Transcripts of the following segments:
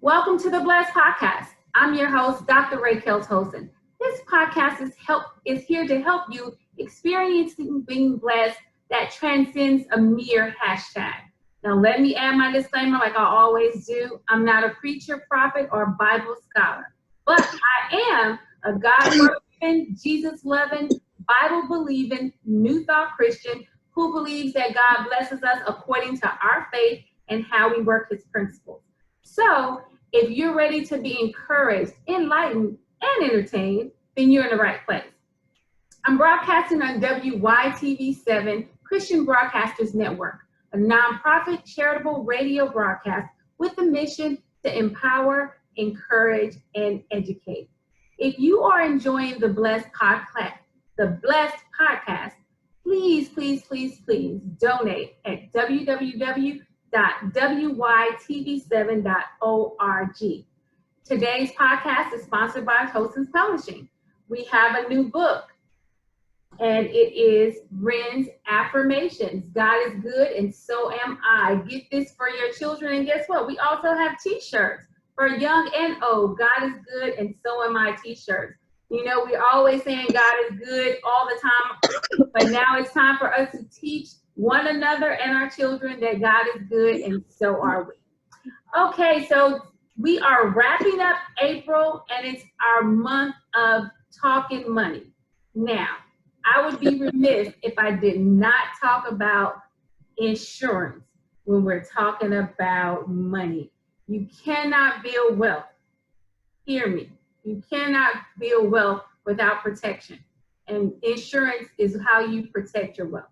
Welcome to the Blessed Podcast. I'm your host, Dr. Raykel. This podcast is here to help you experiencing being blessed that transcends a mere hashtag. Now, let me add my disclaimer like I always do. I'm not a preacher, prophet, or Bible scholar, but I am a God-worshiping, Jesus-loving, Bible-believing, New Thought Christian who believes that God blesses us according to our faith and how we work his principles. So, if you're ready to be encouraged, enlightened, and entertained, then you're in the right place. I'm broadcasting on WYTV7 Christian Broadcasters Network, a nonprofit charitable radio broadcast with the mission to empower, encourage, and educate. If you are enjoying the Blessed Podcast, please donate at www.wytv7.org. Today's podcast is sponsored by Hosens Publishing. We have a new book, and it is Ren's Affirmations. God is good, and so am I. Get this for your children, and guess what? We also have t-shirts for young and old. God is good, and so am I t-shirts. You know, we're always saying God is good all the time, but now it's time for us to teach one another and our children that God is good, and so are we. Okay, so we are wrapping up April, and it's our month of talking money. Now, I would be remiss if I did not talk about insurance when we're talking about money. You cannot build wealth. Hear me. You cannot build wealth without protection. And insurance is how you protect your wealth.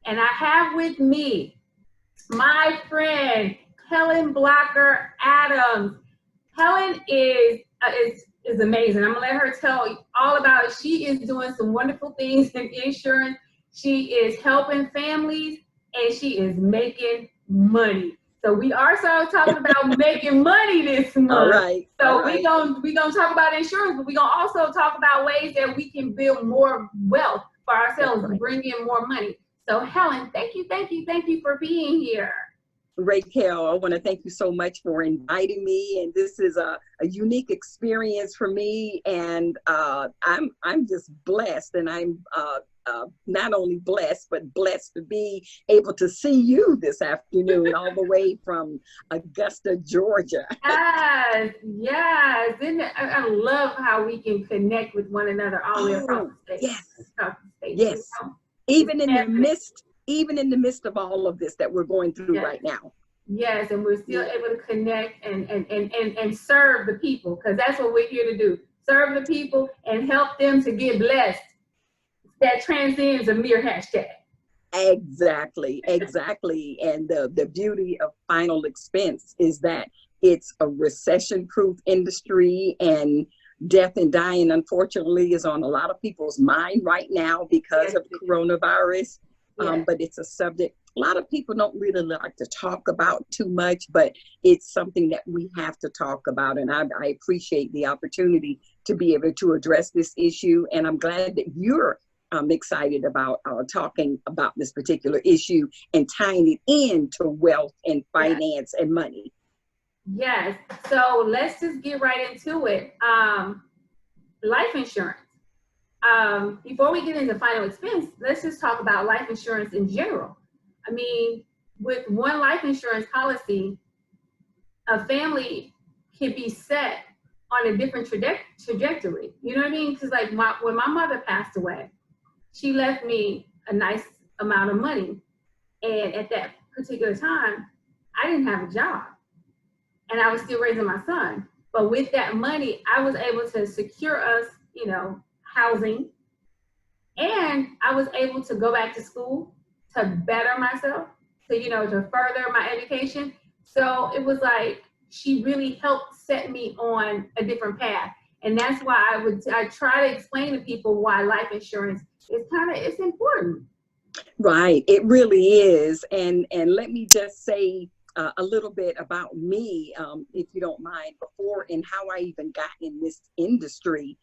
And I have with me my friend, Helen Blocker Adams. Helen is amazing. I'm gonna let her tell you all about it. She is doing some wonderful things in insurance. She is helping families, and she is making money. So we are talking about making money this month. All right. So we gonna talk about insurance, but we're gonna also talk about ways that we can build more wealth for ourselves and bring in more money. So Helen, thank you for being here. Raykel, I want to thank you so much for inviting me, and this is a unique experience for me, and I'm just blessed, and I'm not only blessed, but blessed to be able to see you this afternoon all the way from Augusta, Georgia. Yes. I love how we can connect with one another all the way across the state. Yes. Even in the midst of all of this that we're going through right now. Yes, and we're still able to connect and serve the people, because that's what we're here to do. Serve the people and help them to get blessed. That transcends a mere hashtag. Exactly. And the beauty of Final Expense is that it's a recession-proof industry, and death and dying, unfortunately, is on a lot of people's mind right now because of coronavirus. But it's a subject a lot of people don't really like to talk about too much, but it's something that we have to talk about. And I appreciate the opportunity to be able to address this issue. And I'm glad that you're excited about talking about this particular issue and tying it into wealth and finance and money. Yes. So let's just get right into it. Life insurance. Before we get into Final Expense, let's just talk about life insurance in general. I mean, with one life insurance policy, a family can be set on a different trajectory. You know what I mean? Because like when my mother passed away, she left me a nice amount of money. And at that particular time, I didn't have a job. And I was still raising my son. But with that money, I was able to secure us, housing. And I was able to go back to school to better myself, to further my education. So it was like, she really helped set me on a different path. And that's why I try to explain to people why life insurance is it's important. Right, it really is. And let me just say a little bit about me, if you don't mind, before and how I even got in this industry.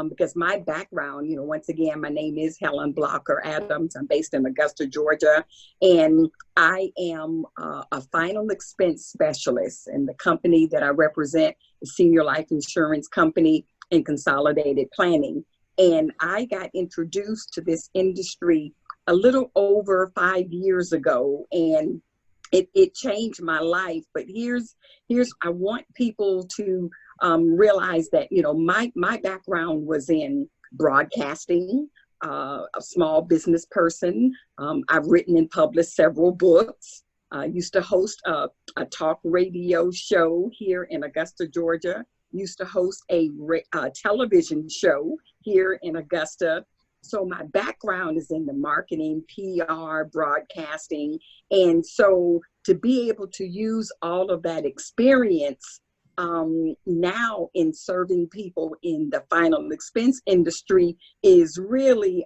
because my background, once again, my name is Helen Blocker Adams. I'm based in Augusta, Georgia, and I am a final expense specialist. And the company that I represent is Senior Life Insurance Company and Consolidated Planning. And I got introduced to this industry a little over 5 years ago, and it changed my life. But here's I want people to realize that my background was in broadcasting, a small business person. I've written and published several books. I used to host a talk radio show here in Augusta, Georgia. Used to host a television show here in Augusta. So my background is in the marketing, PR, broadcasting. And so to be able to use all of that experience now in serving people in the final expense industry is really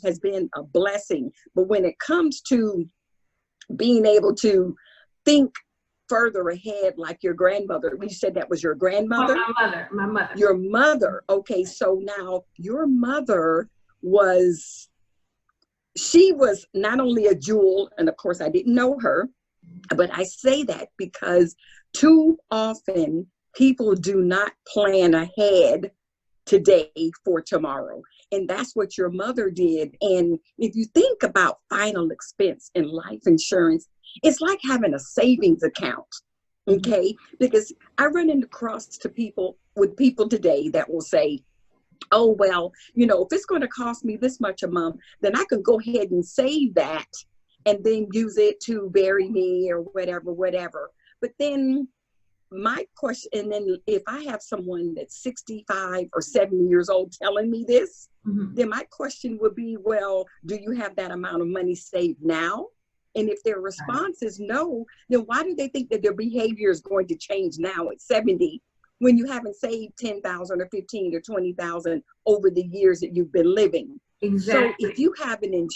has been a blessing. But when it comes to being able to think further ahead, like your grandmother, you said that was your grandmother? Oh, my mother. Your mother. Okay, so now your mother she was not only a jewel, and of course I didn't know her, but I say that because too often people do not plan ahead today for tomorrow. And that's what your mother did. And if you think about final expense in life insurance, it's like having a savings account, okay? Because I run across people today that will say, oh, well, if it's going to cost me this much a month, then I can go ahead and save that and then use it to bury me or whatever. But then my question, and then if I have someone that's 65 or 70 years old telling me this, then my question would be, well, do you have that amount of money saved now? And if their response is no, then why do they think that their behavior is going to change now at 70 when you haven't saved 10,000 or 15 or 20,000 over the years that you've been living? Exactly. So if you have an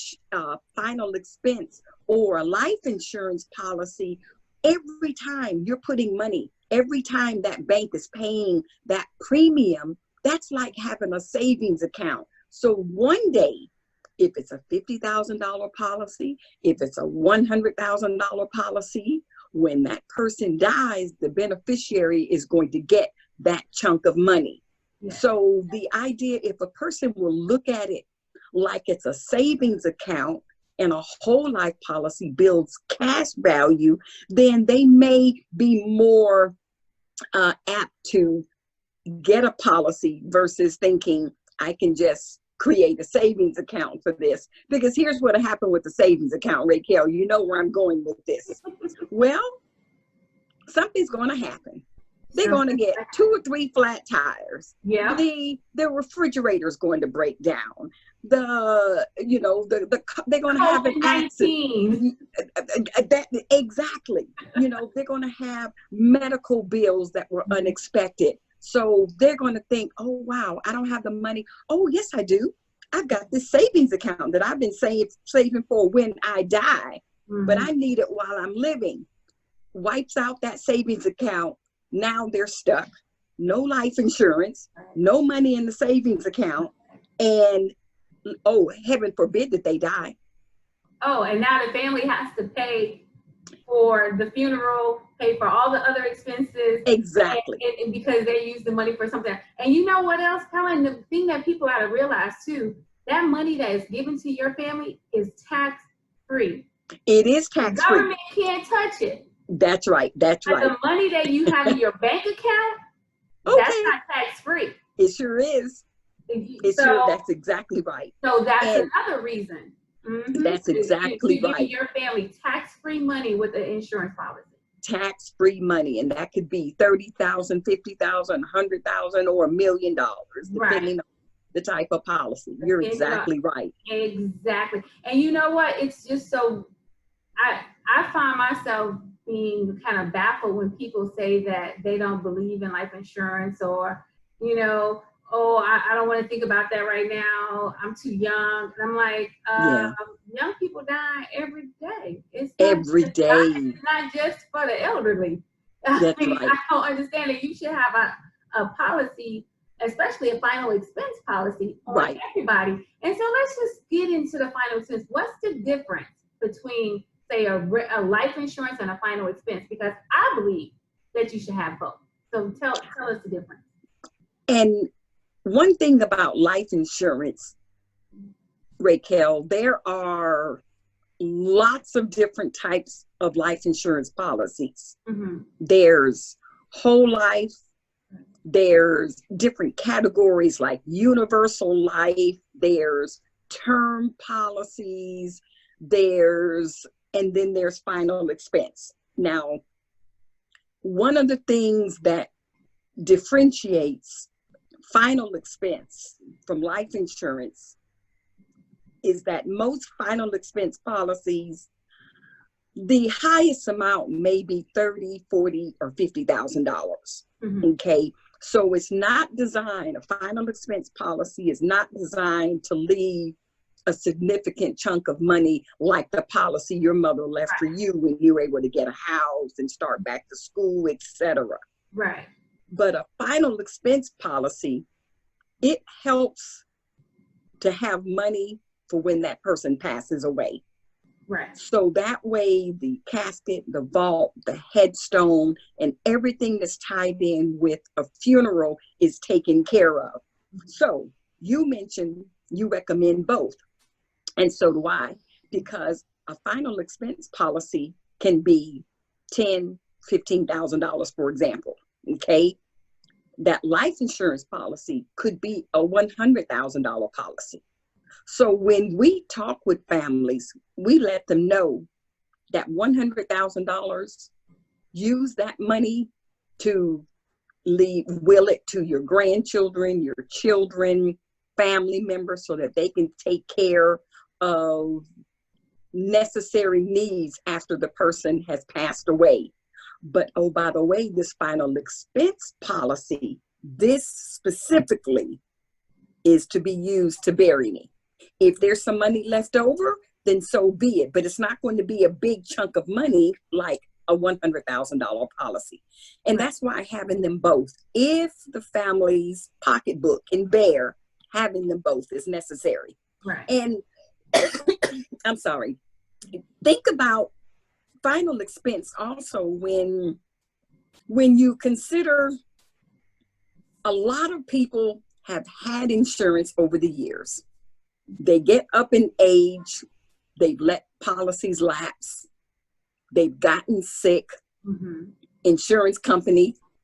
final expense or a life insurance policy, every time you're putting money, every time that bank is paying that premium, that's like having a savings account. So one day, if it's a $50,000 policy, if it's a $100,000 policy, when that person dies, the beneficiary is going to get that chunk of money. Yes. So the idea, if a person will look at it like it's a savings account and a whole life policy builds cash value, then they may be more apt to get a policy versus thinking, I can just create a savings account for this. Because here's what happened with the savings account, Raykel. You know where I'm going with this. Well, something's going to happen. They're going to get 2 or 3 flat tires. Yeah. The refrigerator's going to break down. They're going to have an accident. Exactly. They're going to have medical bills that were unexpected. So they're going to think, oh, wow, I don't have the money. Oh, yes, I do. I've got this savings account that I've been saving for when I die, but I need it while I'm living. Wipes out that savings account. Now they're stuck. No life insurance, no money in the savings account. And, oh, heaven forbid that they die. Oh, and now the family has to pay for the funeral, pay for all the other expenses. Exactly. And because they use the money for something. And you know what else, Helen? The thing that people got to realize too, that money that is given to your family is tax free. It is tax free. The government can't touch it. That's right. That's but right. The money that you have in your bank account, that's not tax free. It sure is. That's exactly right. So that's another reason. That's exactly right. Giving your family tax-free money with the insurance policy. Tax-free money, and that could be $30,000, $50,000, $100,000, or $1 million, depending on the type of policy. You're exactly right. Exactly. And you know what? It's just so, I find myself being kind of baffled when people say that they don't believe in life insurance, or, oh, I don't want to think about that right now. I'm too young. And I'm like, young people die every day. It's every day. It's not just for the elderly. That's right. I don't understand that you should have a policy especially a final expense policy on Right. everybody. And so let's just get into the final expense. What's the difference between, say, a life insurance and a final expense? Because I believe that you should have both. So tell us the difference. And one thing about life insurance, Raykel, there are lots of different types of life insurance policies. Mm-hmm. There's whole life, there's different categories like universal life, there's term policies, and then there's final expense. Now, one of the things that differentiates final expense from life insurance is that most final expense policies, the highest amount may be $30,000, $40,000, or $50,000. Mm-hmm. Okay, so it's not designed, a final expense policy is not designed to leave a significant chunk of money like the policy your mother left for you when you were able to get a house and start back to school, etc. Right. But a final expense policy, it helps to have money for when that person passes away. Right. So that way the casket, the vault, the headstone, and everything that's tied in with a funeral is taken care of. So you mentioned you recommend both. And so do I, because a final expense policy can be $10,000, $15,000, for example. Okay. That life insurance policy could be a $100,000 policy. So when we talk with families, we let them know that $100,000, use that money to will it to your grandchildren, your children, family members, so that they can take care of necessary needs after the person has passed away. But oh, by the way, this final expense policy, this specifically is to be used to bury me. If there's some money left over, then so be it. But it's not going to be a big chunk of money like a $100,000 policy. And that's why having them both, if the family's pocketbook can bear having them both, is necessary. Right. And I'm sorry, think about final expense also when you consider a lot of people have had insurance over the years. They get up in age, they've let policies lapse, they've gotten sick. Mm-hmm.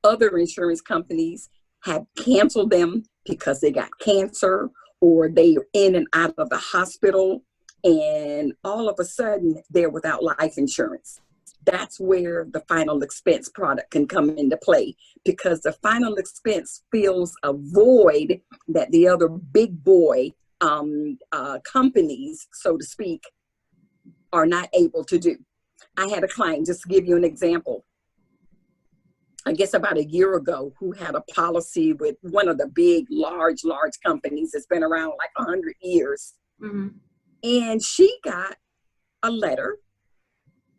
Other insurance companies have canceled them because they got cancer or they are in and out of the hospital, and all of a sudden they're without life insurance. That's where the final expense product can come into play, because the final expense fills a void that the other big boy companies, so to speak, are not able to do. I had a client, just to give you an example, I guess about a year ago, who had a policy with one of the big, large companies that's been around like 100 years. Mm-hmm. And she got a letter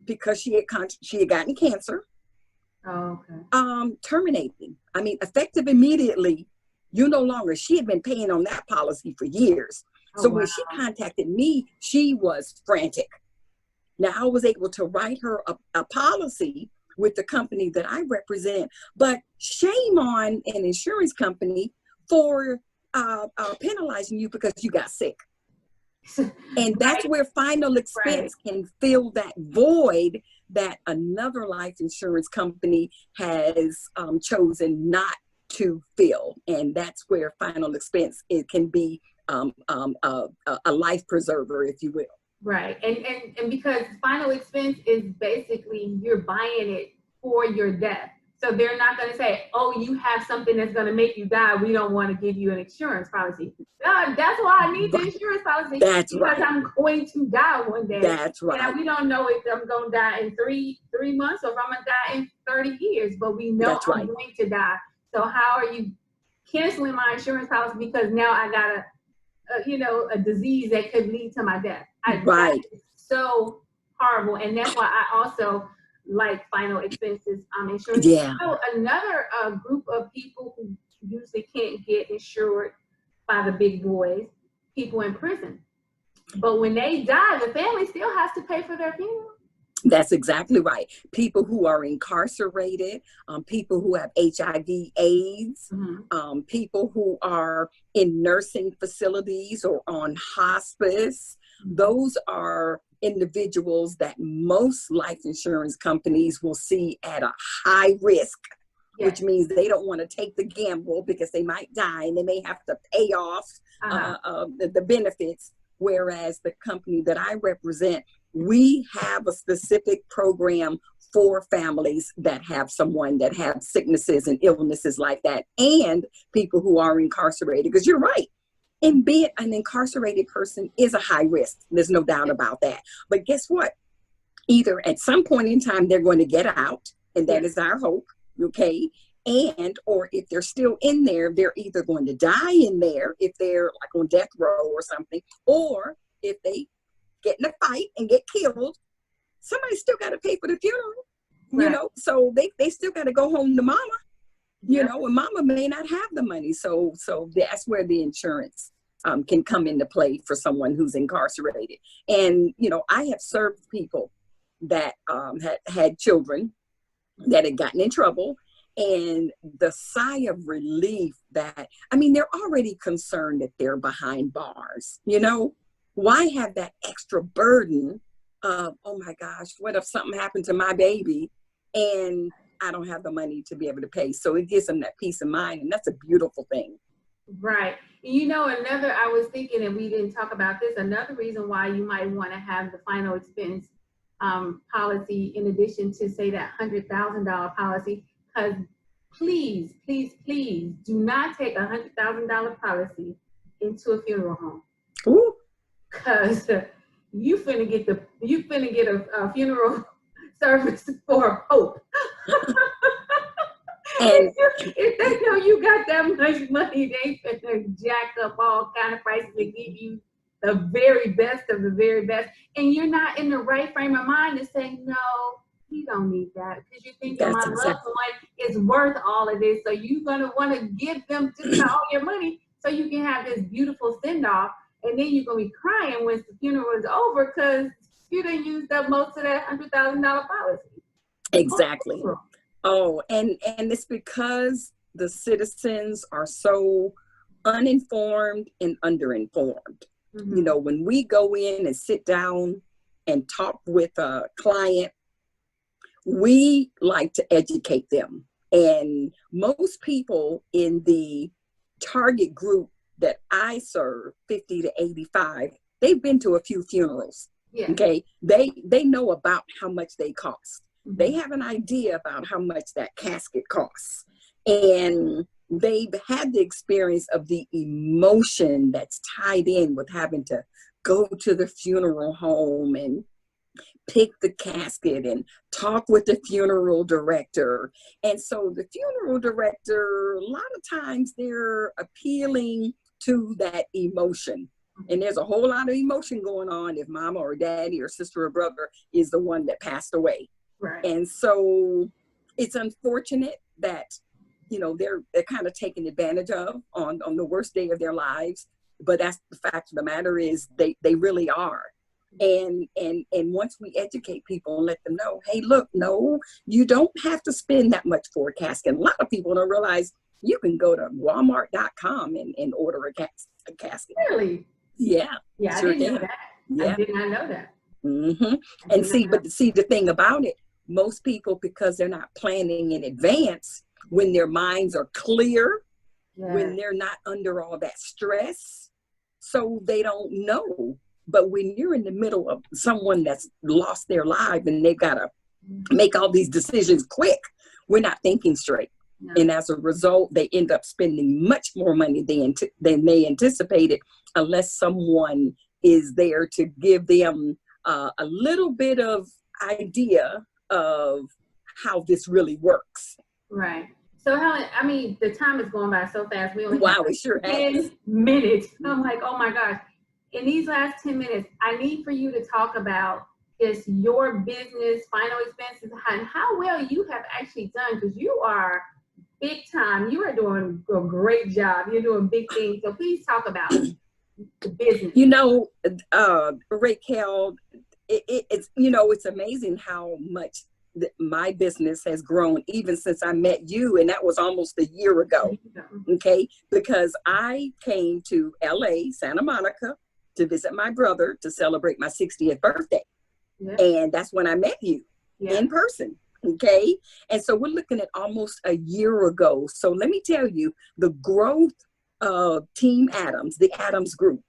because she had gotten cancer. Oh, okay. Terminating. I mean, effective immediately, you no longer, she had been paying on that policy for years. So when she contacted me, she was frantic. Now I was able to write her a policy with the company that I represent, but shame on an insurance company for penalizing you because you got sick. And that's where final expense can fill that void that another life insurance company has chosen not to fill. And that's where final expense, it can be a life preserver, if you will. Right. And because final expense is basically you're buying it for your death. So they're not going to say, oh, you have something that's going to make you die, we don't want to give you an insurance policy. That's why I need the insurance policy. That's because I'm going to die one day. That's right. And we don't know if I'm going to die in three months or if I'm going to die in 30 years, but we know I'm going to die. So how are you canceling my insurance policy because now I got a disease that could lead to my death? That's so horrible. And that's why I also like final expenses insurance. Yeah. So another group of people who usually can't get insured by the big boys, people in prison. But when they die, the family still has to pay for their funeral. That's exactly right. People who are incarcerated, people who have HIV/AIDS, people who are in nursing facilities or on hospice. Those are individuals that most life insurance companies will see at a high risk, which means they don't want to take the gamble because they might die and they may have to pay off the benefits. Whereas the company that I represent, we have a specific program for families that have someone that have sicknesses and illnesses like that, and people who are incarcerated. Because you're right, and being an incarcerated person is a high risk. There's no doubt about that. But guess what? Either at some point in time, they're going to get out, and that is our hope, okay? And, or if they're still in there, they're either going to die in there if they're like on death row or something, or if they get in a fight and get killed, somebody still got to pay for the funeral, you know? So they still got to go home to mama, you know, and mama may not have the money. So that's where the insurance can come into play for someone who's incarcerated. And, you know, I have served people that had children that had gotten in trouble, and the sigh of relief that, I mean, they're already concerned that they're behind bars, you know? Why have that extra burden of, oh my gosh, what if something happened to my baby and I don't have the money to be able to pay? So it gives them that peace of mind, and that's a beautiful thing. Right. You know, I was thinking, and we didn't talk about this, another reason why you might want to have the final expense policy in addition to, say, that $100,000 policy, because please do not take a $100,000 policy into a funeral home. Ooh. Because you finna get a funeral service for a pope. And if they know you got that much money, they finna jack up all kind of prices and give you the very best of the very best. And you're not in the right frame of mind to say, no, he don't need that, because you think that my loved one is worth all of this. So you're gonna want to give them just all your money so you can have this beautiful send off. And then you're going to be crying when the funeral is over because you done used up most of that $100,000 policy. Exactly. Oh, and it's because the citizens are so uninformed and underinformed. You know, when we go in and sit down and talk with a client, we like to educate them. And most people in the target group that I serve, 50 to 85, they've been to a few funerals. Okay, they know about how much they cost. They have an idea about how much that casket costs, and they've had the experience of the emotion that's tied in with having to go to the funeral home and pick the casket and talk with the funeral director. And so the funeral director, a lot of times they're appealing to that emotion. And there's a whole lot of emotion going on if mama or daddy or sister or brother is the one that passed away. Right. And so it's unfortunate that, you know, they're kind of taken advantage of on the worst day of their lives. But that's the fact of the matter is they really are. And once we educate people and let them know, hey, look, no, you don't have to spend that much for a casket. A lot of people don't realize you can go to Walmart.com and order a casket. Really? Yeah. Yeah, sure I didn't know that. Yeah. I did not know that. And see, the thing about it, most people, because they're not planning in advance, when their minds are clear, when they're not under all that stress, so they don't know. But when you're in the middle of someone that's lost their life and they've got to make all these decisions quick, we're not thinking straight. No. And as a result, they end up spending much more money than they anticipated, unless someone is there to give them a little bit of idea of how this really works. Right. So Helen, I mean, the time is going by so fast. We only have it sure 10 has. minutes. I'm like, oh my gosh. In these last 10 minutes, I need for you to talk about just your business, final expenses, and how well you have actually done, because you are big time. You are doing a great job. You're doing big things. So please talk about the business. You know, Raykel, it's, you know, it's amazing how much my business has grown even since I met you, and that was almost a year ago. Okay, because I came to LA, Santa Monica, to visit my brother to celebrate my 60th birthday. Yeah. And that's when I met you in person. Okay, and so we're looking at almost a year ago. So let me tell you, the growth of Team Adams, the Adams Group,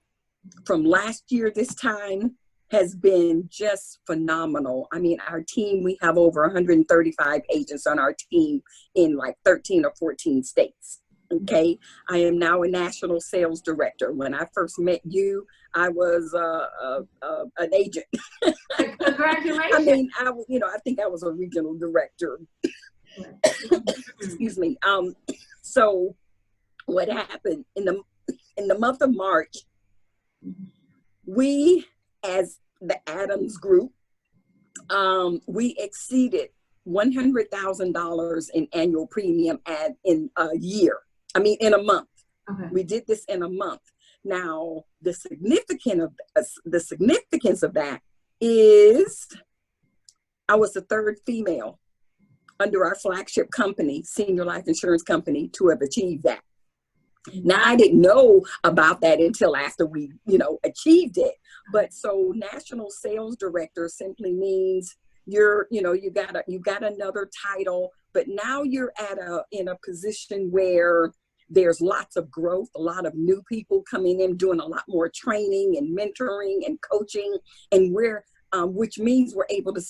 from last year this time has been just phenomenal. I mean, our team, we have over 135 agents on our team in like 13 or 14 states. Okay, I am now a national sales director. When I first met you, I was an agent. Congratulations. I mean, I think I was a regional director. Excuse me. So what happened in the month of March, we, as the Adams Group, we exceeded $100,000 in annual premium in a year. I mean, in a month. Okay. We did this in a month. Now, the significance of that is I was the third female under our flagship company, Senior Life Insurance Company, to have achieved that. Now, I didn't know about that until after we, achieved it. But so national sales director simply means you got another title, but now you're in a position where there's lots of growth, a lot of new people coming in, doing a lot more training and mentoring and coaching, and which means we're able to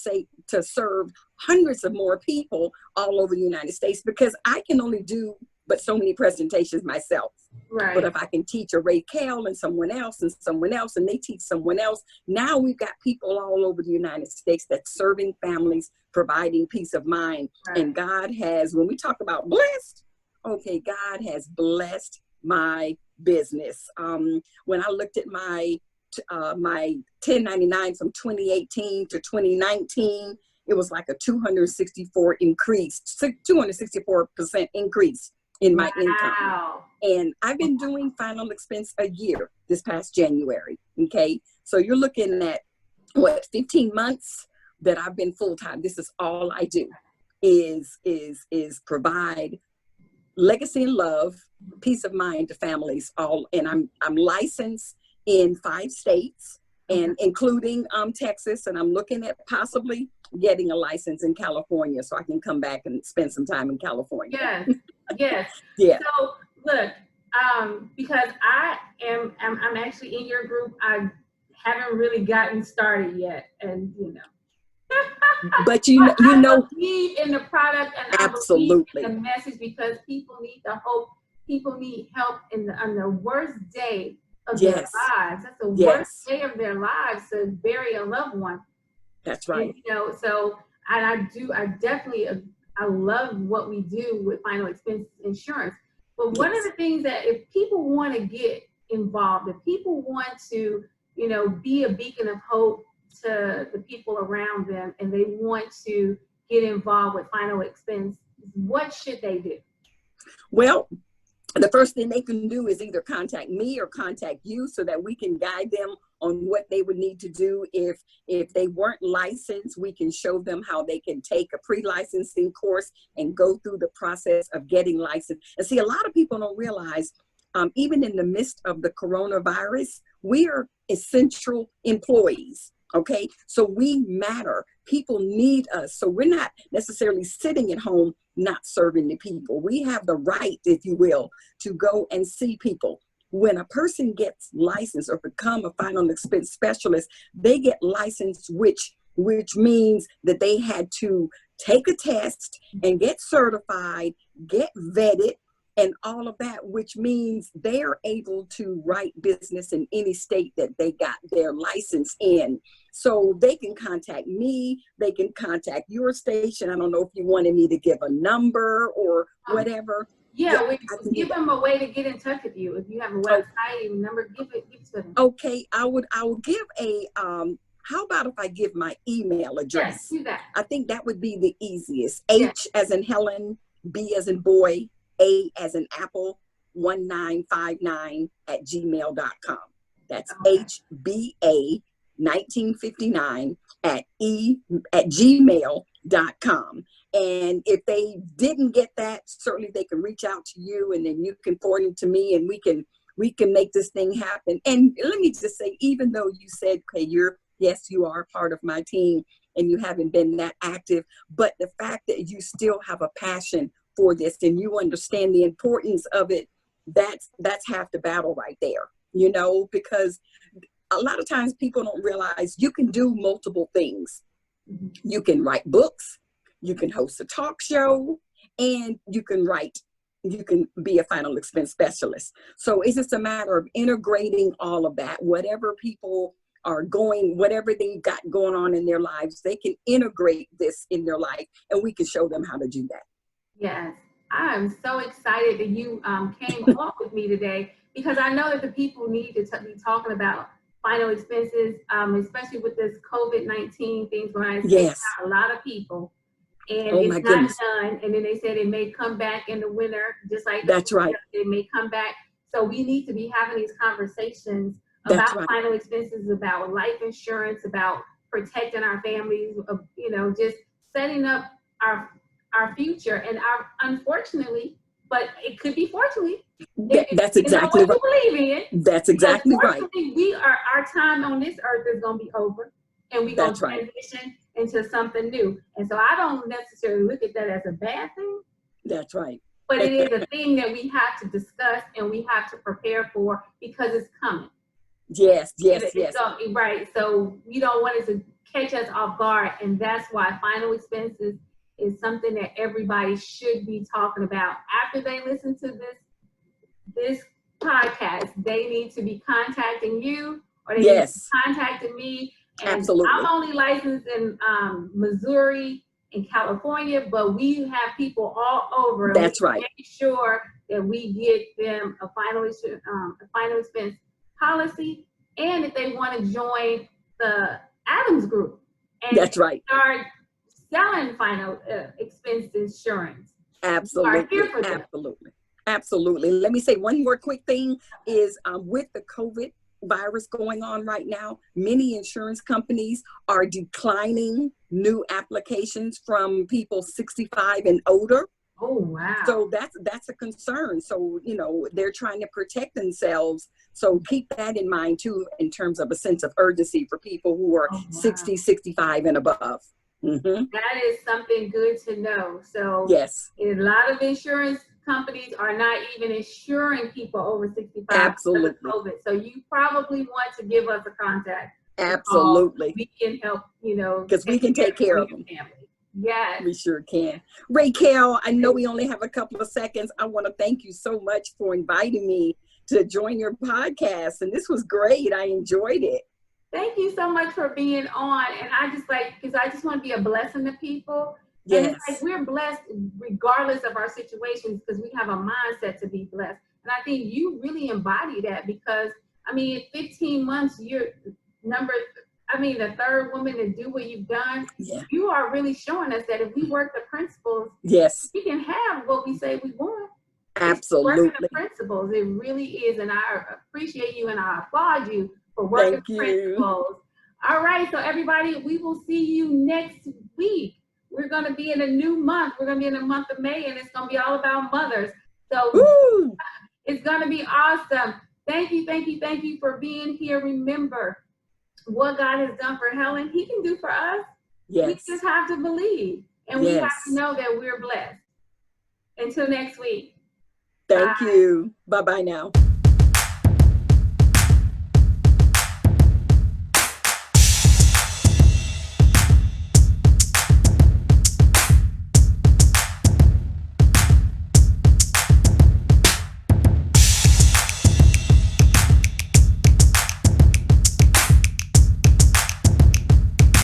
serve hundreds of more people all over the United States, because I can only do but so many presentations myself. Right. But if I can teach a Raykel and someone else, and they teach someone else, now we've got people all over the United States that's serving families, providing peace of mind. Right. And God has, when we talk about blessed, okay, God has blessed my business. When I looked at my 1099 from 2018 to 2019, it was like a 264% increase in my income. And I've been doing final expense a year this past January. Okay. So you're looking at 15 months that I've been full-time. This is all I do is provide legacy and love, peace of mind to families and I'm licensed in 5 states and including Texas, and I'm looking at possibly getting a license in California so I can come back and spend some time in California. Yes. Yes. Yeah. So look, because I'm actually in your group, I haven't really gotten started yet, and but you know, believe in the product, and absolutely I believe in the message, because people need the hope. People need help on the worst day of their lives. That's the worst day of their lives, to bury a loved one. That's right. And, so I love what we do with final expense insurance. But one of the things that if people want to get involved, if people want to, be a beacon of hope to the people around them, and they want to get involved with final expense, what should they do? Well, the first thing they can do is either contact me or contact you so that we can guide them on what they would need to do. If they weren't licensed, we can show them how they can take a pre-licensing course and go through the process of getting licensed. And see, a lot of people don't realize, even in the midst of the coronavirus, we are essential employees. Okay, so we matter. People need us. So we're not necessarily sitting at home not serving the people. We have the right, if you will, to go and see people. When a person gets licensed or become a final expense specialist, they get licensed, which means that they had to take a test and get certified, get vetted, and all of that, which means they're able to write business in any state that they got their license in. So they can contact me, they can contact your station. I don't know if you wanted me to give a number or whatever. Yeah, we give them a way to get in touch with you. If you have a website number, give it to them. Okay, I will give a, how about if I give my email address? Yes, do that. I think that would be the easiest. H as in Helen, B as in boy, A as in Apple 1959 @gmail.com. That's Okay. HBA 1959 @gmail.com. And if they didn't get that, certainly they can reach out to you, and then you can forward it to me, and we can make this thing happen. And let me just say, even though you said, okay, yes, you are part of my team and you haven't been that active, but the fact that you still have a passion for this and you understand the importance of it, that's half the battle right there, because a lot of times people don't realize you can do multiple things. You can write books, you can host a talk show, and you can be a final expense specialist. So it's just a matter of integrating all of that. Whatever people whatever they've got going on in their lives, they can integrate this in their life, and we can show them how to do that. Yes, I'm so excited that you came along with me today, because I know that the people need to be talking about final expenses, especially with this COVID-19 things going on. Yes. A lot of people, and Oh, it's my not goodness. done. And then they said it may come back in the winter, just like That's right. It may come back. So we need to be having these conversations That's about right. final expenses, about life insurance, about protecting our families, just setting up our future. And unfortunately, but it could be fortunately. That's exactly right. What you believe in. That's exactly right. Our time on this earth is going to be over, and we're going to transition into something new. And so I don't necessarily look at that as a bad thing. That's right. But it is a thing that we have to discuss and we have to prepare for, because it's coming. Yes. Right. So we don't want it to catch us off guard. And that's why final expenses is something that everybody should be talking about. After they listen to this podcast, they need to be contacting you, or they need to be contacting me. And absolutely. I'm only licensed in Missouri and California, but we have people all over. That's right. Make sure that we get them a final expense policy, and if they want to join the Adams Group and that's right, start selling final expense insurance. Absolutely. Absolutely. Let me say one more quick thing is with the COVID virus going on right now, many insurance companies are declining new applications from people 65 and older. Oh, wow. So that's a concern. So, they're trying to protect themselves. So keep that in mind too, in terms of a sense of urgency for people who are 60, 65 and above. Mm-hmm. That is something good to know. So yes, a lot of insurance companies are not even insuring people over 65. Absolutely. COVID. So you probably want to give us a contact. Absolutely. We can help, because we can take care of them. Family. Yes. We sure can. Raykel, I know we only have a couple of seconds. I want to thank you so much for inviting me to join your podcast. And this was great. I enjoyed it. Thank you so much for being on. And I just want to be a blessing to people. Yes. And it's like we're blessed regardless of our situations, because we have a mindset to be blessed. And I think you really embody that, because, 15 months, you're the third woman to do what you've done. Yeah. You are really showing us that if we work the principles, yes, we can have what we say we want. Absolutely. Working the principles, it really is. And I appreciate you and I applaud you for working the principles. All right, so everybody, we will see you next week. We're going to be in a new month. We're going to be in the month of May, and it's going to be all about mothers. So Woo! It's going to be awesome. Thank you for being here. Remember, what God has done for Helen, He can do for us. Yes. We just have to believe, and we have to know that we're blessed. Until next week. Thank you. Bye-bye now.